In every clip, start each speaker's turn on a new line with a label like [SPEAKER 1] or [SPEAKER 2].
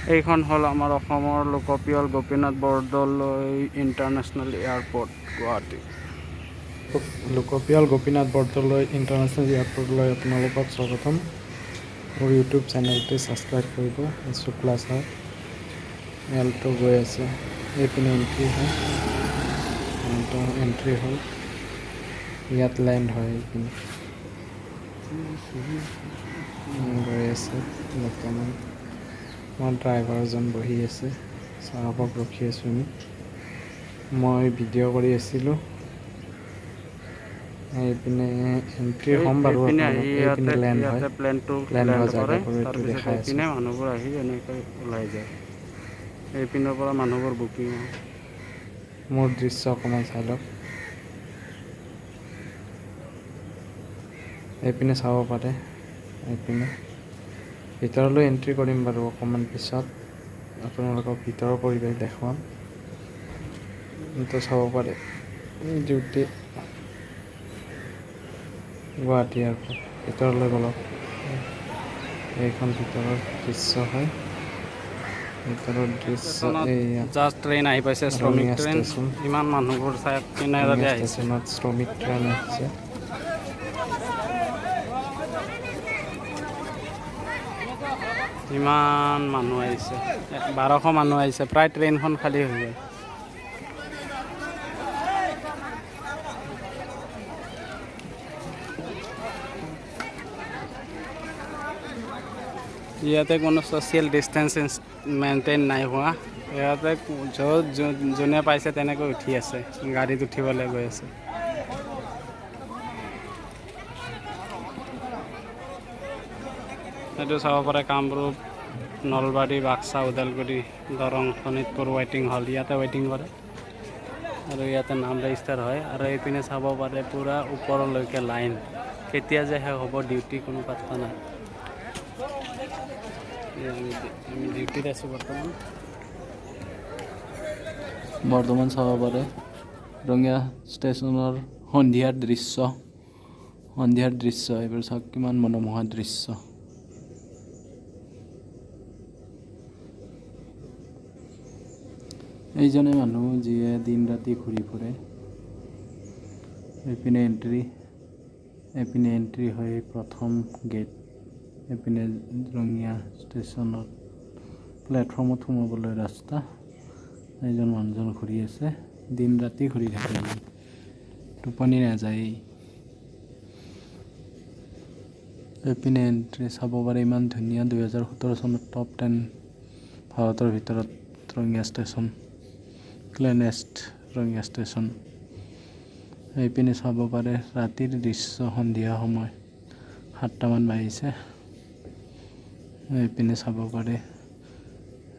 [SPEAKER 1] এইখন হল আমাৰ অসমৰ লোকপ্ৰিয় গোপীনাথ বৰদলৈ ইণ্টাৰনেশ্যনেল এয়াৰপোৰ্ট গুৱাহাটী।
[SPEAKER 2] লোকপ্ৰিয় গোপীনাথ বৰদলৈ ইণ্টাৰনেশ্যনেল এয়াৰপোৰ্টলৈ আপোনালোকক স্বাগতম। মোৰ ইউটিউব চেনেলটো ছাবস্ক্ৰাইব কৰিব। শুক্লা ছাৰ এলটো গৈ আছে, এইপিনে এণ্ট্ৰি হয়, এণ্ট্ৰি হ'ল, ইয়াত লেণ্ড হয়, এইপিনে গৈ আছে। বৰ্তমান আমাৰ ড্ৰাইভাৰজন বহি আছে, চাহাবক ৰখি আছোঁ আমি। মই ভিডিঅ' কৰি আছিলোঁ। এইপিনে এণ্ট্ৰি হ'ম বাৰু, এইপিনে লেণ্ড হয়, লেণ্ড হোৱা জেগাবোৰ এইটো দেখাই আছোঁ।
[SPEAKER 1] এইপিনে মানুহবোৰ আহি এনেকৈ ওলাই যায়, এইপিনৰ পৰা মানুহবোৰ বুকিং হয়।
[SPEAKER 2] মোৰ দৃশ্য অকণমান চাই লওক, এইপিনে চাব পাৰে। এইপিনে ভিতৰলৈ এণ্ট্ৰি কৰিম বাৰু অকণমান পিছত, আপোনালোকক ভিতৰৰ পৰিৱেশ দেখুৱাম। চাব পাৰে ডিউটি গুৱাহাটী এয়াৰপোৰ্ট। ভিতৰলৈ বলক, এইখন ভিতৰৰ দৃশ্য হয়। ভিতৰৰ দৃশ্য এইয়া
[SPEAKER 1] জাষ্ট ট্ৰেইন আহি পাইছে, শ্ৰমিক
[SPEAKER 2] ৰঙিয়া
[SPEAKER 1] ট্ৰেইন।
[SPEAKER 2] ষ্টেচন।
[SPEAKER 1] ইমান মানুহবোৰ চাই
[SPEAKER 2] ৰঙিয়া
[SPEAKER 1] আহিছে।
[SPEAKER 2] ষ্টেচনত শ্ৰমিক ট্ৰেইন আহিছে।
[SPEAKER 1] ইমান মানুহ আহিছে, 1200 মানুহ আহিছে, প্ৰায় ট্ৰেইনখন খালী হৈ যায়। ইয়াতে কোনো ছ'চিয়েল ডিষ্টেঞ্চ মেইনটেইন নাই হোৱা। ইয়াতে যোনে পাইছে তেনেকৈ উঠি আছে, গাড়ীত উঠিবলৈ গৈ আছে। এইটো চাব পাৰে কামৰূপ, নলবাৰী, বাক্সা, ওদালগুৰি, দৰং, শোণিতপুৰ ৱেইটিং হল। ইয়াতে ৱেইটিং কৰে আৰু ইয়াতে নাম ৰেজিষ্টাৰ হয়। আৰু এইপিনে চাব পাৰে পূৰা ওপৰলৈকে লাইন, কেতিয়া যে শেষ হ'ব ডিউটি কোনো পাত্তা নাই। আমি ডিউটিত আছোঁ বৰ্তমান চাব পাৰে ৰঙিয়া ষ্টেচনৰ সন্ধিয়াৰ দৃশ্য। এইবোৰ চাওক কিমান মনোমোহা দৃশ্য। এইজনে মানুহ যিয়ে দিন ৰাতি ঘূৰি ফুৰে। এইপিনে এণ্ট্ৰি হয় প্ৰথম গেট। এইপিনে ৰঙিয়া ষ্টেচনত প্লেটফৰ্মত সোমাবলৈ ৰাস্তা। এইজন মানুহজন ঘূৰি আছে, দিন ৰাতি ঘূৰি থাকে, টোপনি নাযায়। এইপিনে এণ্ট্ৰি চাব পাৰে, ইমান ধুনীয়া। 2017 চনত টপ 10 ভাৰতৰ ভিতৰত Rangia station, cleanest Rangia station. এইপিনে চাব পাৰে ৰাতিৰ দৃশ্য, সন্ধিয়া সময় 7টামান বাজিছে। এইপিনে চাব পাৰে,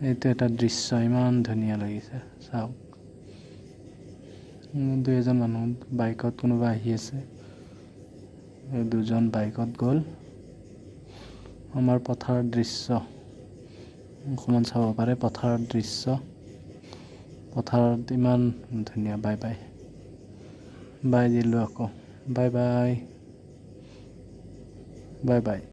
[SPEAKER 1] এইটো এটা দৃশ্য ইমান ধুনীয়া লাগিছে, চাওক। 2এজন মানুহ বাইকত কোনোবা আহি আছে, দুজন বাইকত গ'ল। আমাৰ পথাৰৰ দৃশ্য অকণমান চাব পাৰে, পথাৰৰ দৃশ্য, পথাৰত ইমান ধুনীয়া। বাই দিলোঁ আকৌ, বাই বাই।